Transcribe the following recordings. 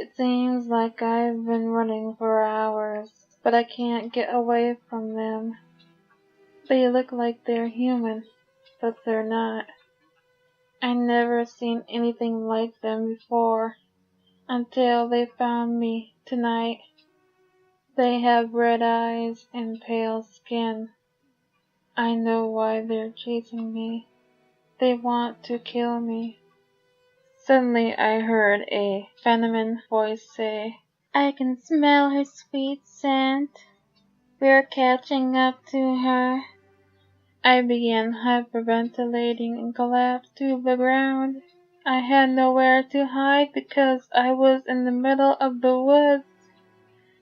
It seems like I've been running for hours, but I can't get away from them. They look like they're human, but they're not. I never seen anything like them before, until they found me tonight. They have red eyes and pale skin. I know why they're chasing me. They want to kill me. Suddenly I heard a feminine voice say, "I can smell her sweet scent. We're catching up to her." I began hyperventilating and collapsed to the ground. I had nowhere to hide because I was in the middle of the woods.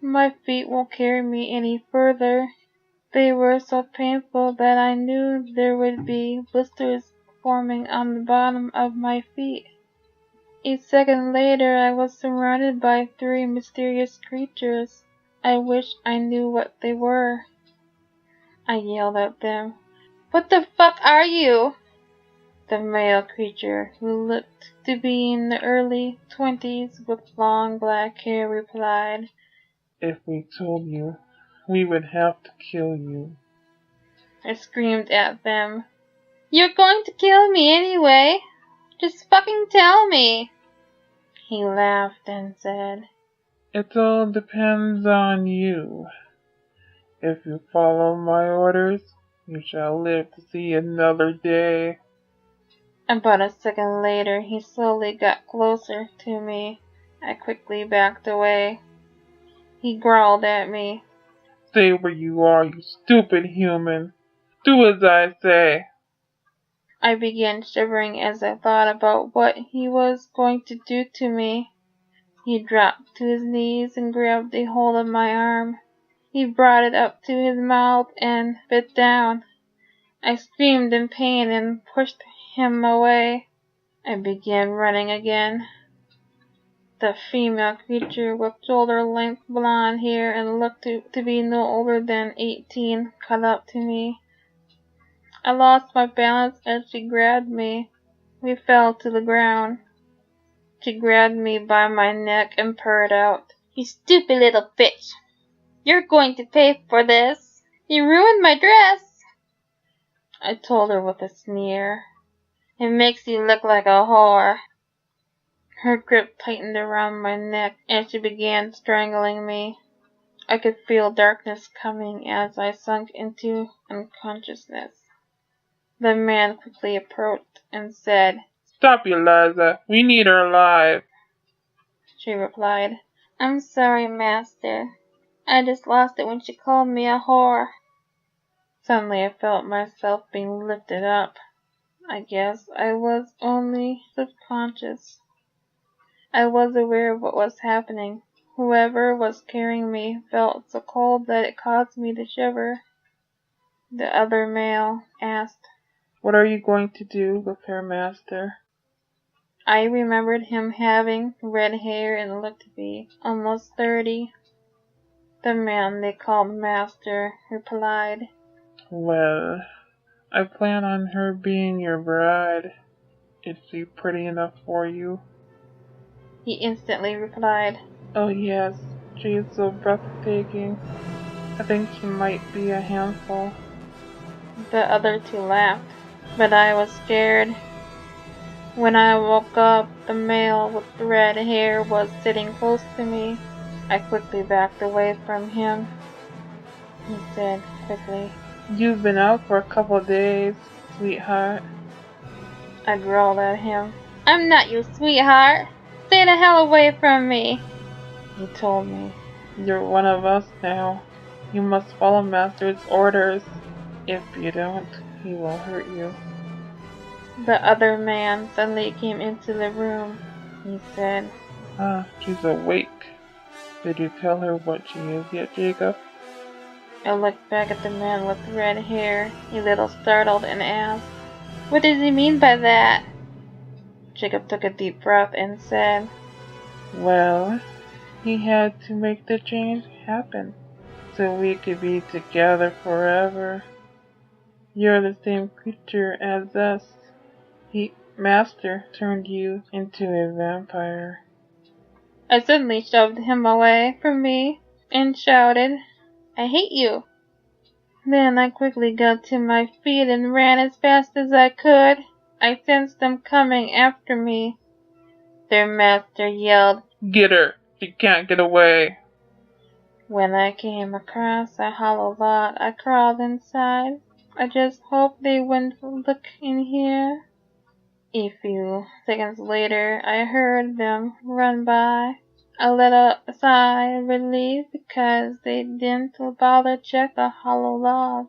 My feet won't carry me any further. They were so painful that I knew there would be blisters forming on the bottom of my feet. A second later I was surrounded by 3 mysterious creatures. I wish I knew what they were. I yelled at them. "What the fuck are you?" The male creature, who looked to be in the early 20s with long black hair, replied, "If we told you, we would have to kill you." I screamed at them. "You're going to kill me anyway. Just fucking tell me." He laughed and said, "It all depends on you. If you follow my orders, you shall live to see another day." About a second later, he slowly got closer to me. I quickly backed away. He growled at me. "Stay where you are, you stupid human. Do as I say." I began shivering as I thought about what he was going to do to me. He dropped to his knees and grabbed a hold of my arm. He brought it up to his mouth and bit down. I screamed in pain and pushed him away. I began running again. The female creature, with shoulder-length blonde hair and looked to be no older than 18, caught up to me. I lost my balance as she grabbed me. We fell to the ground. She grabbed me by my neck and purred out, "You stupid little bitch! You're going to pay for this! You ruined my dress!" I told her with a sneer, "It makes you look like a whore." Her grip tightened around my neck and she began strangling me. I could feel darkness coming as I sunk into unconsciousness. The man quickly approached and said, "Stop, Eliza. We need her alive." She replied, "I'm sorry, master. I just lost it when she called me a whore." Suddenly I felt myself being lifted up. I guess I was only subconscious. I was aware of what was happening. Whoever was carrying me felt so cold that it caused me to shiver. The other male asked, "What are you going to do with her, master?" I remembered him having red hair and looked to be almost 30. The man they called master replied, "Well, I plan on her being your bride. Is she pretty enough for you?" He instantly replied, "Oh yes, she is so breathtaking. I think she might be a handful." The other 2 laughed, but I was scared. When I woke up, the male with the red hair was sitting close to me. I quickly backed away from him. He said quickly, "You've been out for a couple of days, sweetheart." I growled at him, "I'm not your sweetheart. Stay the hell away from me." He told me, "You're one of us now. You must follow Master's orders. If you don't, he will hurt you." The other man suddenly came into the room. He said, She's awake. Did you tell her what she is yet, Jacob?" I looked back at the man with red hair, a little startled, and asked, "What does he mean by that?" Jacob took a deep breath and said, "Well, he had to make the change happen so we could be together forever. You're the same creature as us. Master turned you into a vampire." I suddenly shoved him away from me and shouted, "I hate you!" Then I quickly got to my feet and ran as fast as I could. I sensed them coming after me. Their master yelled, "Get her! She can't get away!" When I came across a hollow log, I crawled inside. I just hoped they wouldn't look in here. A few seconds later, I heard them run by. I let out a sigh of relief because they didn't bother to check the hollow log.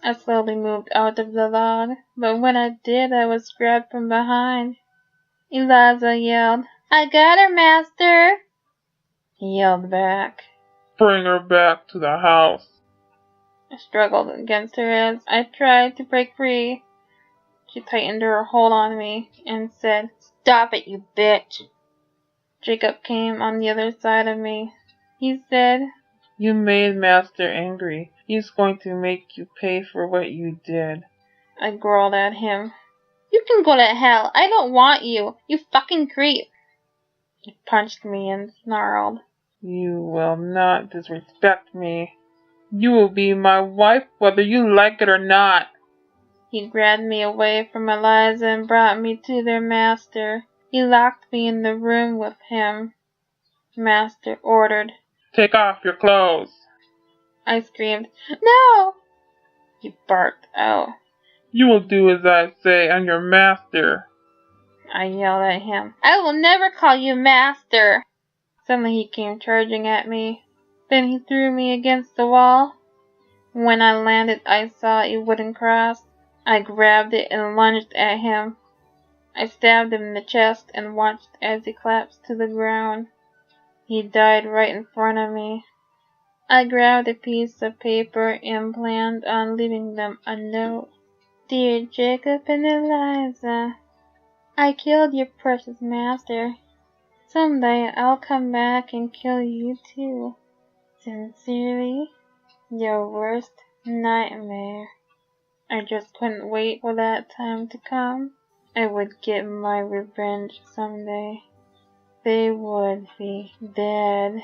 I slowly moved out of the log, but when I did, I was grabbed from behind. Eliza yelled, "I got her, master!" He yelled back. "Bring her back to the house." I struggled against her as I tried to break free. She tightened her hold on me and said, "Stop it, you bitch!" Jacob came on the other side of me. He said, "You made Master angry. He's going to make you pay for what you did." I growled at him. "You can go to hell. I don't want you, you fucking creep." He punched me and snarled, "You will not disrespect me. You will be my wife whether you like it or not." He grabbed me away from Eliza and brought me to their master. He locked me in the room with him. Master ordered. "Take off your clothes." I screamed, "No!" He barked out. "You will do as I say. I'm your master." I yelled at him, "I will never call you master!" Suddenly he came charging at me. Then he threw me against the wall. When I landed, I saw a wooden cross. I grabbed it and lunged at him. I stabbed him in the chest and watched as he collapsed to the ground. He died right in front of me. I grabbed a piece of paper and planned on leaving them a note. "Dear Jacob and Eliza, I killed your precious master. Someday I'll come back and kill you too. Sincerely, your worst nightmare." I just couldn't wait for that time to come. I would get my revenge someday. They would be dead.